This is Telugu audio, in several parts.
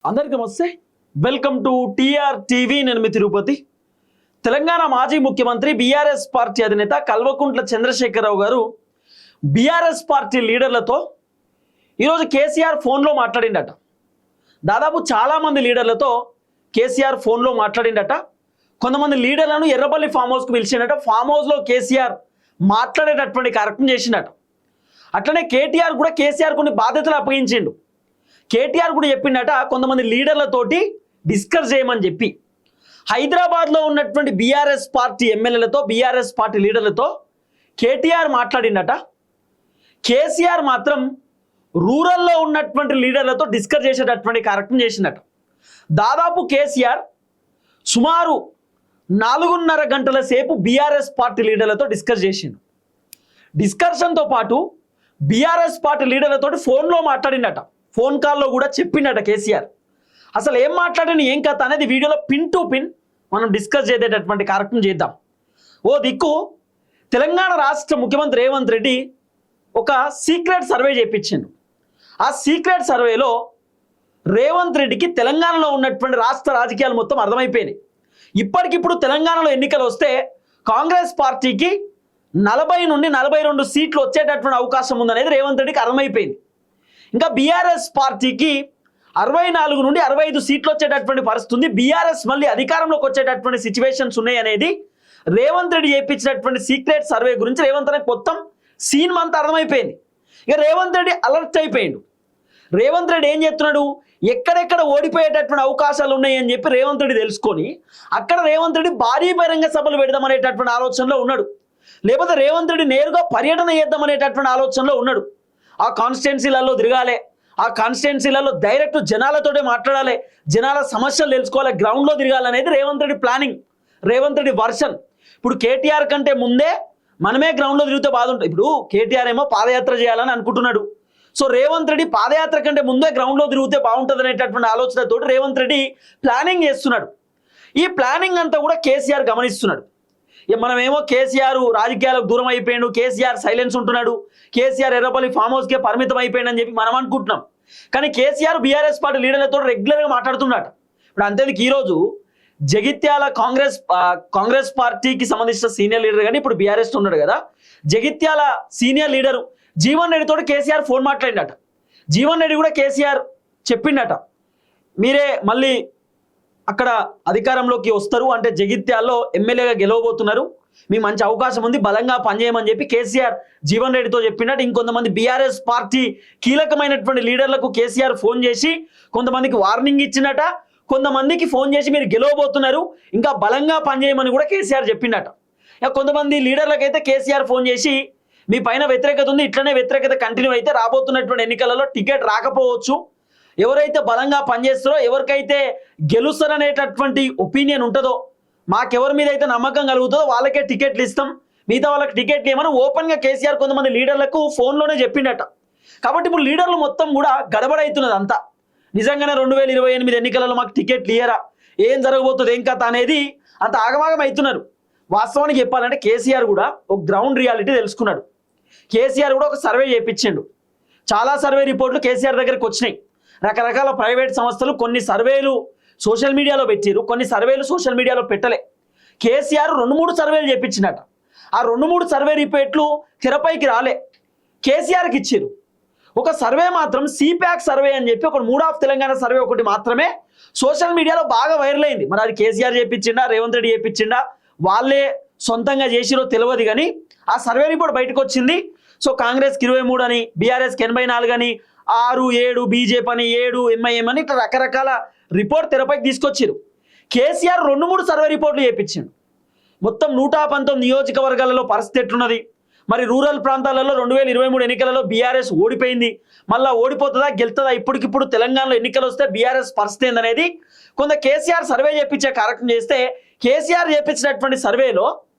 అందరికీ నమస్తే. Welcome to TR TV. నేను మీ తిరుపతి. తెలంగాణ మాజీ ముఖ్యమంత్రి బీఆర్ఎస్ పార్టీ అధినేత కల్వకుంట్ల చంద్రశేఖరరావు గారు బీఆర్ఎస్ పార్టీ లీడర్లతో ఈరోజు కేసీఆర్ ఫోన్లో మాట్లాడిండట. దాదాపు చాలామంది లీడర్లతో కేసీఆర్ ఫోన్లో మాట్లాడిండట. కొంతమంది లీడర్లను ఎర్రపల్లి ఫామ్ హౌస్కు పిలిచిండట. ఫామ్ హౌస్లో కేసీఆర్ మాట్లాడేటటువంటి కార్యక్రమం చేసిండట. అట్లనే కేటీఆర్ కూడా కేసీఆర్ కొన్ని బాధ్యతలు అప్పగించిండు. కేటీఆర్ కూడా చెప్పిండట కొంతమంది లీడర్లతోటి డిస్కస్ చేయమని చెప్పి. హైదరాబాద్లో ఉన్నటువంటి బీఆర్ఎస్ పార్టీ ఎమ్మెల్యేలతో బీఆర్ఎస్ పార్టీ లీడర్లతో కేటీఆర్ మాట్లాడిండట. కేసీఆర్ మాత్రం రూరల్లో ఉన్నటువంటి లీడర్లతో డిస్కస్ చేసేటటువంటి కార్యక్రమం చేసిందట. దాదాపు కేసీఆర్ సుమారు 4.5 గంటల సేపు బీఆర్ఎస్ పార్టీ లీడర్లతో డిస్కస్ చేసిండు. డిస్కషన్తో పాటు బీఆర్ఎస్ పార్టీ లీడర్లతో ఫోన్లో మాట్లాడిండట. ఫోన్ కాల్లో కూడా చెప్పిండట కేసీఆర్. అసలు ఏం మాట్లాడిన ఏం కథ అనేది వీడియోలో పిన్ టు పిన్ మనం డిస్కస్ చేసేటటువంటి కార్యక్రమం చేద్దాం. ఓ దిక్కు తెలంగాణ రాష్ట్ర ముఖ్యమంత్రి రేవంత్ రెడ్డి ఒక సీక్రెట్ సర్వే చేయించిండు. ఆ సీక్రెట్ సర్వేలో రేవంత్ రెడ్డికి తెలంగాణలో ఉన్నటువంటి రాష్ట్ర రాజకీయాలు మొత్తం అర్థమైపోయినాయి. ఇప్పటికిప్పుడు తెలంగాణలో ఎన్నికలు వస్తే కాంగ్రెస్ పార్టీకి 40 నుండి 42 సీట్లు వచ్చేటటువంటి అవకాశం ఉందనేది రేవంత్ రెడ్డికి అర్థమైపోయింది. ఇంకా బీఆర్ఎస్ పార్టీకి 64 నుండి 65 సీట్లు వచ్చేటటువంటి పరిస్థితి ఉంది. బీఆర్ఎస్ మళ్ళీ అధికారంలోకి వచ్చేటటువంటి సిచ్యువేషన్స్ ఉన్నాయి అనేది రేవంత్ రెడ్డి చేయించినటువంటి సీక్రెట్ సర్వే గురించి రేవంత్ రెడ్డి మొత్తం సీన్ అంతా అర్థమైపోయింది. ఇక రేవంత్ రెడ్డి అలర్ట్ అయిపోయిండు. రేవంత్ రెడ్డి ఏం చెప్తున్నాడు, ఎక్కడెక్కడ ఓడిపోయేటటువంటి అవకాశాలు ఉన్నాయి అని చెప్పి రేవంత్ రెడ్డి తెలుసుకొని అక్కడ రేవంత్ రెడ్డి భారీ బహిరంగ సభలు పెడదామనేటటువంటి ఆలోచనలో ఉన్నాడు. లేకపోతే రేవంత్ రెడ్డి నేరుగా పర్యటన చేద్దామనేటటువంటి ఆలోచనలో ఉన్నాడు. ఆ కాన్స్టిట్యున్సీలలో తిరగాలి, ఆ కాన్స్టిట్యున్సీలలో డైరెక్ట్ జనాలతోటే మాట్లాడాలి, జనాల సమస్యలు తెలుసుకోవాలి, గ్రౌండ్లో తిరగాలనేది రేవంత్ రెడ్డి ప్లానింగ్, రేవంత్ రెడ్డి వర్షన్. ఇప్పుడు కేటీఆర్ కంటే ముందే మనమే గ్రౌండ్లో తిరిగితే బాగుంటుంది. ఇప్పుడు కేటీఆర్ ఏమో పాదయాత్ర చేయాలని అనుకుంటున్నాడు. సో రేవంత్ రెడ్డి పాదయాత్ర కంటే ముందే గ్రౌండ్లో తిరిగితే బాగుంటుంది అనేటటువంటి ఆలోచనతో రేవంత్ రెడ్డి ప్లానింగ్ చేస్తున్నాడు. ఈ ప్లానింగ్ అంతా కూడా కేసీఆర్ గమనిస్తున్నాడు. మనమేమో కేసీఆర్ రాజకీయాలకు దూరం అయిపోయాడు, కేసీఆర్ సైలెన్స్ ఉంటున్నాడు, కేసీఆర్ ఎర్రపల్లి ఫామ్ హౌస్కే పరిమితం అయిపోయాడు అని చెప్పి మనం అనుకుంటున్నాం. కానీ కేసీఆర్ బీఆర్ఎస్ పార్టీ లీడర్లతో రెగ్యులర్గా మాట్లాడుతున్నాడు. ఇప్పుడు అంతేందుకు ఈరోజు జగిత్యాల కాంగ్రెస్ పార్టీకి సంబంధించిన సీనియర్ లీడర్ కానీ ఇప్పుడు బీఆర్ఎస్ ఉన్నాడు కదా, జగిత్యాల సీనియర్ లీడరు జీవన్ రెడ్డితో కేసీఆర్ ఫోన్ మాట్లాడిండట. జీవన్ రెడ్డి కూడా కేసీఆర్ చెప్పిండట, మీరే మళ్ళీ అక్కడ అధికారంలోకి వస్తారు అంటే జగిత్యాల్లో ఎమ్మెల్యేగా గెలవబోతున్నారు, మీ మంచి అవకాశం ఉంది, బలంగా పనిచేయమని చెప్పి కేసీఆర్ జీవన్ రెడ్డితో చెప్పినట్టు. ఇంకొంతమంది బీఆర్ఎస్ పార్టీ కీలకమైనటువంటి లీడర్లకు కేసీఆర్ ఫోన్ చేసి కొంతమందికి వార్నింగ్ ఇచ్చినట, కొంతమందికి ఫోన్ చేసి మీరు గెలవబోతున్నారు, ఇంకా బలంగా పనిచేయమని కూడా కేసీఆర్ చెప్పిండట. కొంతమంది లీడర్లకైతే కేసీఆర్ ఫోన్ చేసి మీ పైన వ్యతిరేకత ఉంది, ఇట్లనే వ్యతిరేకత కంటిన్యూ అయితే రాబోతున్నటువంటి ఎన్నికలలో టికెట్ రాకపోవచ్చు, ఎవరైతే బలంగా పనిచేస్తారో ఎవరికైతే గెలుస్తారనేటటువంటి ఒపీనియన్ ఉంటుందో, మాకెవరి మీద అయితే నమ్మకం కలుగుతుందో వాళ్ళకే టికెట్లు ఇస్తాం, మిగతా వాళ్ళకి టికెట్లు ఏమని ఓపెన్గా కేసీఆర్ కొంతమంది లీడర్లకు ఫోన్లోనే చెప్పిండట. కాబట్టి ఇప్పుడు లీడర్లు మొత్తం కూడా గడబడవుతున్నది అంతా. నిజంగానే 2028 ఎన్నికలలో మాకు టికెట్లు ఇయ్యరా, ఏం జరగబోతుంది ఏం కథ అనేది అంత ఆగమాగం అవుతున్నారు. వాస్తవానికి చెప్పాలంటే కేసీఆర్ కూడా ఒక గ్రౌండ్ రియాలిటీ తెలుసుకున్నాడు. కేసీఆర్ కూడా ఒక సర్వే చేయించిండు. చాలా సర్వే రిపోర్ట్లు కేసీఆర్ దగ్గరికి వచ్చినాయి. రకరకాల ప్రైవేట్ సంస్థలు కొన్ని సర్వేలు సోషల్ మీడియాలో పెట్టారు, కొన్ని సర్వేలు సోషల్ మీడియాలో పెట్టలే. కేసీఆర్ 2-3 సర్వేలు చేయించినట. ఆ 2-3 సర్వే రిపోర్ట్లు తెరపైకి రాలే, కేసీఆర్కి ఇచ్చారు. ఒక సర్వే మాత్రం సిప్యాక్ సర్వే అని చెప్పి ఒక మూడ్ ఆఫ్ తెలంగాణ సర్వే ఒకటి మాత్రమే సోషల్ మీడియాలో బాగా వైరల్ అయింది. మరి అది కేసీఆర్ చేయించిండా రేవంత్ రెడ్డి చేయించిండా వాళ్ళే సొంతంగా చేసిరో తెలియదు, కానీ ఆ సర్వే రిపోర్ట్ బయటకు వచ్చింది. సో కాంగ్రెస్కి 23 అని, బీఆర్ఎస్కి 84 అని, 6, 7 బీజేపీ అని, 7 ఎంఐఎం అని ఇట్లా రకరకాల రిపోర్ట్ తెరపైకి తీసుకొచ్చారు. కేసీఆర్ 2-3 సర్వే రిపోర్ట్లు చేయించాడు. మొత్తం 119 నియోజకవర్గాలలో పరిస్థితి ఎట్లున్నది, మరి రూరల్ ప్రాంతాలలో 2023 ఎన్నికలలో బీఆర్ఎస్ ఓడిపోయింది, మళ్ళీ ఓడిపోతుందా గెలుతుందా, ఇప్పటికిప్పుడు తెలంగాణలో ఎన్నికలు వస్తే బీఆర్ఎస్ పరిస్థితి ఏందనేది కొంత కేసీఆర్ సర్వే చేయించే కార్యక్రమం చేస్తే, కేసీఆర్ చేయించినటువంటి సర్వేలో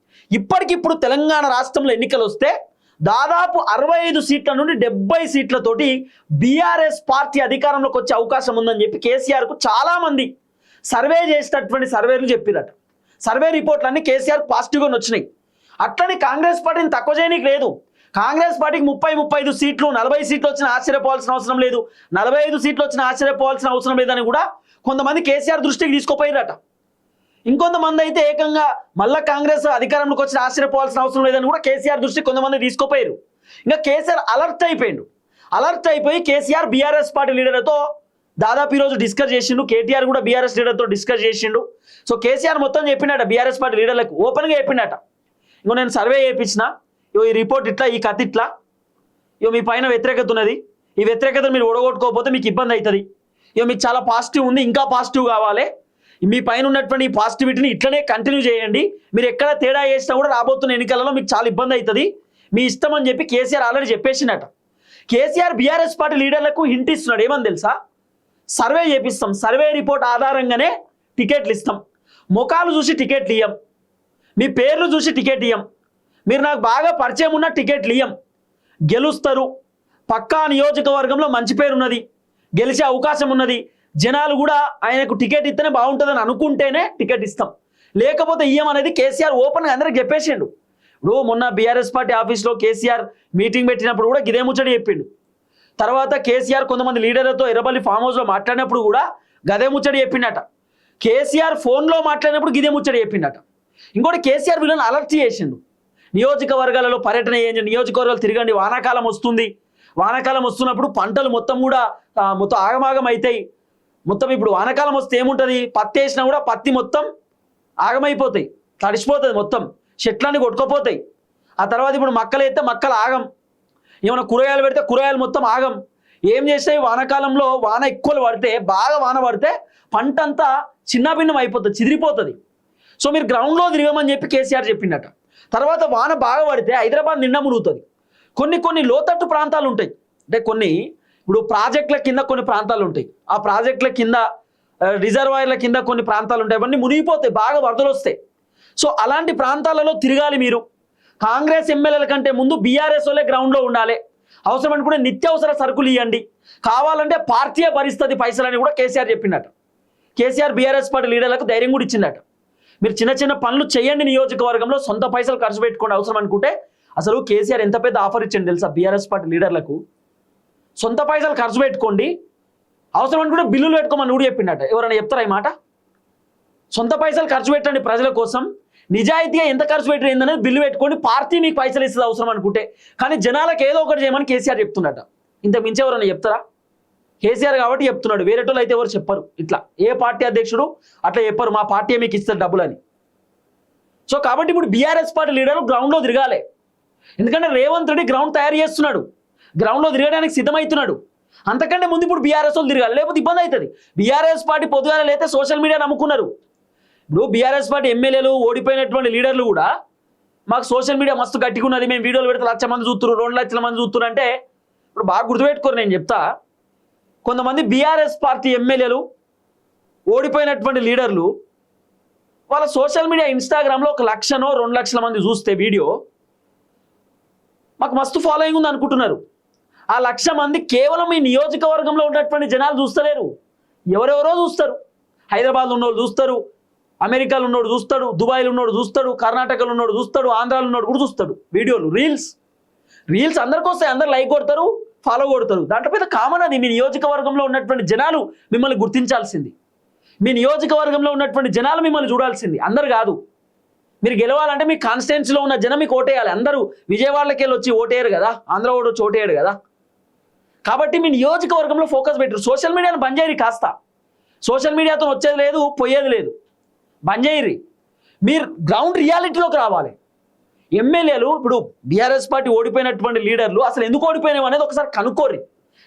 ఇప్పటికిప్పుడు తెలంగాణ రాష్ట్రంలో ఎన్నికలు వస్తే దాదాపు 65 సీట్ల నుండి 70 సీట్లతోటి బీఆర్ఎస్ పార్టీ అధికారంలోకి వచ్చే అవకాశం ఉందని చెప్పి కేసీఆర్కు చాలామంది సర్వే చేసేటటువంటి సర్వేలు చెప్పిరట. సర్వే రిపోర్ట్లన్నీ కేసీఆర్ పాజిటివ్గా వచ్చినాయి. అట్లని కాంగ్రెస్ పార్టీని తక్కువ చేయడానికి లేదు, కాంగ్రెస్ పార్టీకి 30-35 సీట్లు 40 సీట్లు వచ్చిన ఆశ్చర్యపోవాల్సిన అవసరం లేదు, 45 సీట్లు వచ్చిన ఆశ్చర్యపోవాల్సిన అవసరం లేదని కూడా కొంతమంది కేసీఆర్ దృష్టికి తీసుకుపోయారట. ఇంకొంతమంది అయితే ఏకంగా మళ్ళా కాంగ్రెస్ అధికారంలోకి వచ్చిన ఆశ్చర్యపోవాల్సిన అవసరం లేదని కూడా కేసీఆర్ దృష్టికి కొంతమంది తీసుకుపోయారు. ఇంకా కేసీఆర్ అలర్ట్ అయిపోయి కేసీఆర్ బీఆర్ఎస్ పార్టీ లీడర్లతో దాదాపు ఈరోజు డిస్కస్ చేసిండు. కేటీఆర్ కూడా బీఆర్ఎస్ లీడర్తో డిస్కస్ చేసిండు. సో కేసీఆర్ మొత్తం చెప్పిండట బీఆర్ఎస్ పార్టీ లీడర్లకు ఓపెన్గా చెప్పిండట, ఇంకో నేను సర్వే చేయించిన, ఈ రిపోర్ట్ ఇట్లా, ఈ కథ ఇట్లా, మీ పైన వ్యతిరేకత ఉన్నది, ఈ వ్యతిరేకతను మీరు ఓడగొట్టుకోకపోతే మీకు ఇబ్బంది అవుతుంది, మీకు చాలా పాజిటివ్ ఉంది, ఇంకా పాజిటివ్ కావాలి, మీ పైన ఉన్నటువంటి ఈ పాజిటివిటీని ఇట్లనే కంటిన్యూ చేయండి, మీరు ఎక్కడ తేడా చేసినా కూడా రాబోతున్న ఎన్నికలలో మీకు చాలా ఇబ్బంది అవుతుంది, మీ ఇష్టం అని చెప్పి కేసీఆర్ ఆల్రెడీ చెప్పేసినట. కేసీఆర్ బీఆర్ఎస్ పార్టీ లీడర్లకు హింట్ ఇస్తున్నాడు, ఏమని తెలుసా? సర్వే చేపిస్తాం, సర్వే రిపోర్ట్ ఆధారంగానే టికెట్లు ఇస్తాం, ముఖాలు చూసి టికెట్లు ఇయ్యం, మీ పేర్లు చూసి టికెట్ ఇయ్యం, మీరు నాకు బాగా పరిచయం ఉన్న టికెట్లు ఇయ్యం, గెలుస్తారు, పక్కా నియోజకవర్గంలో మంచి పేరు ఉన్నది, గెలిచే అవకాశం ఉన్నది, జనాలు కూడా ఆయనకు టికెట్ ఇస్తేనే బాగుంటుందని అనుకుంటేనే టికెట్ ఇస్తాం, లేకపోతే ఇయ్యం అనేది కేసీఆర్ ఓపెన్గా అందరికి చెప్పేసిండు. ఇప్పుడు మొన్న బీఆర్ఎస్ పార్టీ ఆఫీస్లో కేసీఆర్ మీటింగ్ పెట్టినప్పుడు కూడా గిదే ముచ్చడి చెప్పిండు. తర్వాత కేసీఆర్ కొంతమంది లీడర్లతో ఎర్రబల్లి ఫామ్ హౌస్లో మాట్లాడినప్పుడు కూడా గదే ముచ్చడి చెప్పిండట. కేసీఆర్ ఫోన్లో మాట్లాడినప్పుడు గిదే ముచ్చడి చెప్పిండట. ఇంకోటి కేసీఆర్ వీళ్ళని అలర్ట్ చేసిండు, నియోజకవర్గాలలో పర్యటన చేయండి, నియోజకవర్గాలు తిరగండి, వానాకాలం వస్తుంది, వానాకాలం వస్తున్నప్పుడు పంటలు మొత్తం కూడా మొత్తం ఆగమాగం అవుతాయి, మొత్తం ఇప్పుడు వానాకాలం వస్తే ఏముంటుంది, పత్తి వేసినా కూడా పత్తి మొత్తం ఆగమైపోతాయి, తడిసిపోతుంది, మొత్తం చెట్లన్నీ కొట్టుకుపోతాయి. ఆ తర్వాత ఇప్పుడు మక్కలు వేస్తే మక్కలు ఆగం, ఏమైనా కూరగాయలు పెడితే కూరగాయలు మొత్తం ఆగం. ఏం చేస్తాయి, వానాకాలంలో వాన ఎక్కువ పడితే, బాగా వాన పడితే పంట అంతా చిన్నభిన్నం అయిపోతుంది, చిదిరిపోతుంది. సో మీరు గ్రౌండ్లో తిరగమని చెప్పి కేసీఆర్ చెప్పిండట. తర్వాత వాన బాగా పడితే హైదరాబాద్ నిండా మునుగుతుంది. కొన్ని లోతట్టు ప్రాంతాలు ఉంటాయి, అంటే కొన్ని ఇప్పుడు ప్రాజెక్టుల కింద కొన్ని ప్రాంతాలు ఉంటాయి, ఆ ప్రాజెక్టుల కింద రిజర్వాయర్ల కింద కొన్ని ప్రాంతాలు ఉంటాయి, అవన్నీ మునిగిపోతాయి, బాగా వరదలు వస్తాయి. సో అలాంటి ప్రాంతాలలో తిరగాలి మీరు. కాంగ్రెస్ ఎమ్మెల్యేల కంటే ముందు బీఆర్ఎస్ వాళ్ళే గ్రౌండ్లో ఉండాలి, అవసరం అనుకుంటే నిత్యావసర సరుకులు ఇవ్వండి, కావాలంటే పార్టీయే భరిస్తుంది పైసలని కూడా కేసీఆర్ చెప్పిండట. కేసీఆర్ బీఆర్ఎస్ పార్టీ లీడర్లకు ధైర్యం కూడా ఇచ్చిందట. మీరు చిన్న చిన్న పనులు చేయండి, నియోజకవర్గంలో సొంత పైసలు ఖర్చు పెట్టుకోండి అవసరం అనుకుంటే. అసలు కేసీఆర్ ఎంత పెద్ద ఆఫర్ ఇచ్చింది తెలుసా బీఆర్ఎస్ పార్టీ లీడర్లకు, సొంత పైసలు ఖర్చు పెట్టుకోండి, అవసరం అనుకుంటే బిల్లులు పెట్టుకోమని కూడా చెప్పిండట. ఎవరైనా చెప్తారా ఈ మాట? సొంత పైసలు ఖర్చు పెట్టండి ప్రజల కోసం, నిజాయితీగా ఎంత ఖర్చు పెట్టింది అనేది బిల్లు పెట్టుకోండి, పార్టీ మీకు పైసలు ఇస్తుంది అవసరం అనుకుంటే. కానీ జనాలకు ఏదో ఒకటి చేయమని కేసీఆర్ చెప్తున్నట. ఇంత మించి ఎవరైనా చెప్తారా? కేసీఆర్ కాబట్టి చెప్తున్నాడు, వేరేటోళ్ళు అయితే ఎవరు చెప్పరు. ఇట్లా ఏ పార్టీ అధ్యక్షుడు అట్లా చెప్పరు, మా పార్టీ మీకు ఇస్తారు డబ్బులు అని. సో కాబట్టి ఇప్పుడు బీఆర్ఎస్ పార్టీ లీడర్లు గ్రౌండ్లో తిరగాలి, ఎందుకంటే రేవంత్ రెడ్డి గ్రౌండ్ తయారు చేస్తున్నాడు, గ్రౌండ్లో తిరగడానికి సిద్ధమవుతున్నాడు. అంతకంటే ముందు ఇప్పుడు బీఆర్ఎస్ వాళ్ళు తిరగాలి, లేకపోతే ఇబ్బంది అవుతుంది. బీఆర్ఎస్ పార్టీ పొద్దుగానే లేతే సోషల్ మీడియా నమ్ముకున్నారు. ఇప్పుడు బీఆర్ఎస్ పార్టీ ఎమ్మెల్యేలు, ఓడిపోయినటువంటి లీడర్లు కూడా మాకు సోషల్ మీడియా మస్తు గట్టిగా ఉన్నది, మేము వీడియోలు పెడితే 1,00,000 మంది చూస్తున్నారు, 2 లక్షల మంది చూస్తున్నారు అంటే ఇప్పుడు బాగా గుర్తుపెట్టుకోరు. నేను చెప్తా, కొంతమంది బీఆర్ఎస్ పార్టీ ఎమ్మెల్యేలు, ఓడిపోయినటువంటి లీడర్లు వాళ్ళ సోషల్ మీడియా ఇన్స్టాగ్రామ్లో 1,00,000 2 లక్షల మంది చూస్తే వీడియో మాకు మస్తు ఫాలోయింగ్ ఉంది అనుకుంటున్నారు. ఆ 1,00,000 మంది కేవలం ఈ నియోజకవర్గంలో ఉన్నటువంటి జనాలు చూస్తలేరు, ఎవరెవరో చూస్తారు. హైదరాబాద్లో ఉన్నోళ్ళు చూస్తారు, అమెరికాలో ఉన్నోడు చూస్తాడు, దుబాయ్లో ఉన్నోడు చూస్తాడు, కర్ణాటకలో ఉన్నోడు చూస్తాడు, ఆంధ్రాలో ఉన్నోడు కూడా చూస్తాడు. వీడియోలు రీల్స్ అందరికి వస్తాయి, అందరు లైక్ కొడతారు, ఫాలో కొడతారు. దాంట్లో పెద్ద కామన్ అది. మీ నియోజకవర్గంలో ఉన్నటువంటి జనాలు మిమ్మల్ని గుర్తించాల్సింది, మీ నియోజకవర్గంలో ఉన్నటువంటి జనాలు మిమ్మల్ని చూడాల్సింది, అందరు కాదు. మీరు గెలవాలంటే మీ కాన్స్టిట్యున్సీలో ఉన్న జనం మీకు ఓటేయాలి. అందరూ విజయవాడకి వెళ్ళి వచ్చి ఓటేయరు కదా, ఆంధ్ర ఓడు వచ్చి ఓటేయడు కదా. కాబట్టి మీ నియోజకవర్గంలో ఫోకస్ పెట్టరు. సోషల్ మీడియాను బంద్ చేయరు, కాస్త సోషల్ మీడియాతో వచ్చేది లేదు, పోయేది లేదు, బంద్ చేయరు. మీరు గ్రౌండ్ రియాలిటీలోకి రావాలి. ఎమ్మెల్యేలు ఇప్పుడు బీఆర్ఎస్ పార్టీ ఓడిపోయినటువంటి లీడర్లు అసలు ఎందుకు ఓడిపోయినావు అనేది ఒకసారి కనుక్కోర్రి,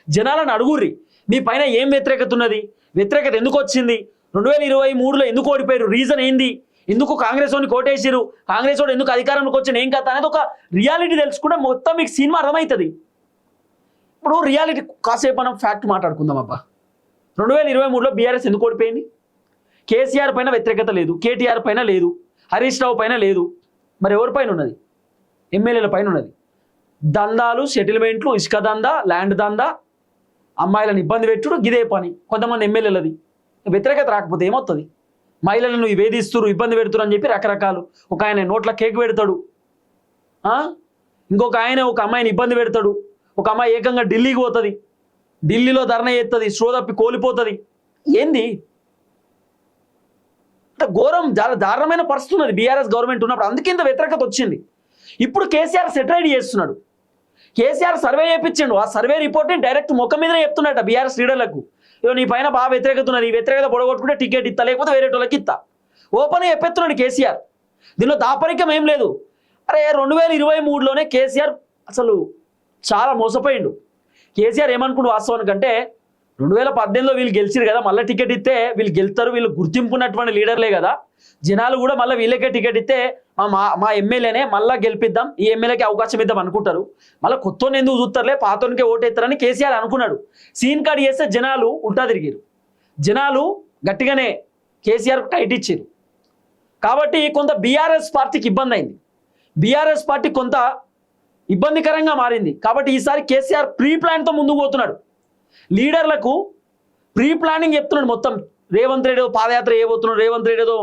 జనాలను అడుగుర్రి. మీ పైన ఏం వ్యతిరేకత ఉన్నది, వ్యతిరేకత ఎందుకు వచ్చింది, 2023లో ఎందుకు ఓడిపోయారు, రీజన్ ఏంది, ఎందుకు కాంగ్రెస్ వాడిని కోటేసారు, కాంగ్రెస్ వాడు ఎందుకు అధికారంలోకి వచ్చిన, ఏం కథ అనేది ఒక రియాలిటీ తెలుసుకుంటే మొత్తం మీకు సినిమా అర్థమవుతుంది. ఇప్పుడు రియాలిటీ కాసేపు మనం ఫ్యాక్ట్ మాట్లాడుకుందాం. అబ్బా 2023లో బీఆర్ఎస్ ఎందుకు ఓడిపోయింది? కేసీఆర్ పైన వ్యతిరేకత లేదు, కేటీఆర్ పైన లేదు, హరీష్ రావు పైన లేదు, మరి ఎవరి పైన ఉన్నది? ఎమ్మెల్యేల పైన ఉన్నది. దందాలు, సెటిల్మెంట్లు, ఇసుక దందా, ల్యాండ్ దందా, అమ్మాయిలను ఇబ్బంది పెట్టుడు, గిదే పని కొంతమంది ఎమ్మెల్యేలది. వ్యతిరేకత రాకపోతే ఏమవుతుంది? మహిళలను వేధిస్తున్నారు, ఇబ్బంది పెడుతున్నారు అని చెప్పి రకరకాలు. ఒక ఆయన నోట్ల కేక్ పెడతాడు, ఇంకొక ఆయన ఒక అమ్మాయిని ఇబ్బంది పెడతాడు, ఒక అమ్మాయి ఏకంగా ఢిల్లీకి పోతుంది, ఢిల్లీలో ధర్నా చేస్తుంది, శ్రోతప్పి కోల్పోతుంది. ఏంది అంటే ఘోరం, చాలా దారుణమైన పరిస్థితి ఉన్నది బీఆర్ఎస్ గవర్నమెంట్ ఉన్నప్పుడు. అందుకే ఇంత వ్యతిరేకత వచ్చింది. ఇప్పుడు కేసీఆర్ సెటరైడ్ చేస్తున్నాడు. కేసీఆర్ సర్వే చేయించాడు. ఆ సర్వే రిపోర్ట్ని డైరెక్ట్ ముఖం మీదనే చెప్తున్నాడు బీఆర్ఎస్ లీడర్లకు, నీ పైన బాగా వ్యతిరేకత ఉన్నది, ఈ వ్యతిరేకత పొడగొట్టుకుంటే టికెట్ ఇస్తా, లేకపోతే వేరే వాళ్ళకి ఇస్తా. ఓపెన్గా చెప్పెత్తున్నాడు కేసీఆర్. దీనిలో దాపరికం ఏం లేదు. అరే 2023లోనే కేసీఆర్ అసలు చాలా మోసపోయిండు. కేసీఆర్ ఏమనుకుంటు వాస్తవానికంటే 2018లో వీళ్ళు గెలిచిరు కదా, మళ్ళీ టికెట్ ఇస్తే వీళ్ళు గెలుస్తారు, వీళ్ళు గుర్తింపున్నటువంటి లీడర్లే కదా, జనాలు కూడా మళ్ళీ వీళ్ళకే టికెట్ ఇస్తే మా ఎమ్మెల్యేనే మళ్ళీ గెలిపిద్దాం, ఈ ఎమ్మెల్యేకి అవకాశం ఇద్దాం అనుకుంటారు. మళ్ళీ కొత్తోని ఎందుకు చూస్తారులే, పాతోనికే ఓటేస్తారని కేసీఆర్ అనుకున్నాడు. సీన్ కార్డ్ చేస్తే జనాలు ఉల్టా తిరిగిరు. జనాలు గట్టిగానే కేసీఆర్ టైట్ ఇచ్చారు. కాబట్టి కొంత బీఆర్ఎస్ పార్టీకి ఇబ్బంది అయింది, బీఆర్ఎస్ పార్టీ కొంత ఇబ్బందికరంగా మారింది. కాబట్టి ఈసారి కేసీఆర్ ప్రీ ప్లాన్తో ముందుకు పోతున్నాడు. లీడర్లకు ప్రీ ప్లానింగ్ చెప్తున్నాడు మొత్తం. రేవంత్ రెడ్డి పాదయాత్ర చేయబోతున్నాడు, రేవంత్ రెడ్డి ఏదో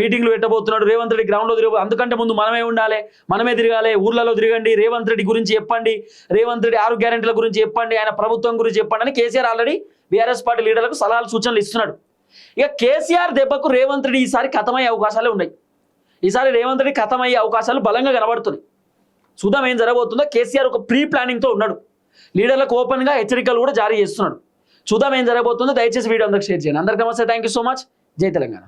మీటింగ్లు పెట్టబోతున్నాడు, రేవంత్ రెడ్డి గ్రౌండ్లో తిరగబో, అందుకంటే ముందు మనమే ఉండాలి, మనమే తిరగాలి, ఊర్లలో తిరగండి, రేవంత్ రెడ్డి గురించి చెప్పండి, రేవంత్ రెడ్డి 6 గ్యారెంటీల గురించి చెప్పండి, ఆయన ప్రభుత్వం గురించి చెప్పండి అని కేసీఆర్ ఆల్రెడీ బీఆర్ఎస్ పార్టీ లీడర్లకు సలహాలు సూచనలు ఇస్తున్నాడు. ఇక కేసీఆర్ దెబ్బకు రేవంత్ రెడ్డి ఈసారి ఖతమయ్యే అవకాశాలే ఉన్నాయి. ఈసారి రేవంత్ రెడ్డి ఖతమయ్యే అవకాశాలు బలంగా కనబడుతున్నాయి. చూద్దాం ఏం జరగబోతుందో. కేసీఆర్ ఒక ప్రీ ప్లానింగ్తో ఉన్నాడు, లీడర్లకు ఓపెన్గా హెచ్చరికలు కూడా జారీ చేస్తున్నాడు. చూద్దాం ఏం జరగబోతుందో. దయచేసి వీడియో అందరికి షేర్ చేయండి. అందరికీ నమస్తే, థ్యాంక్ యూ సో మచ్. జై తెలంగాణ.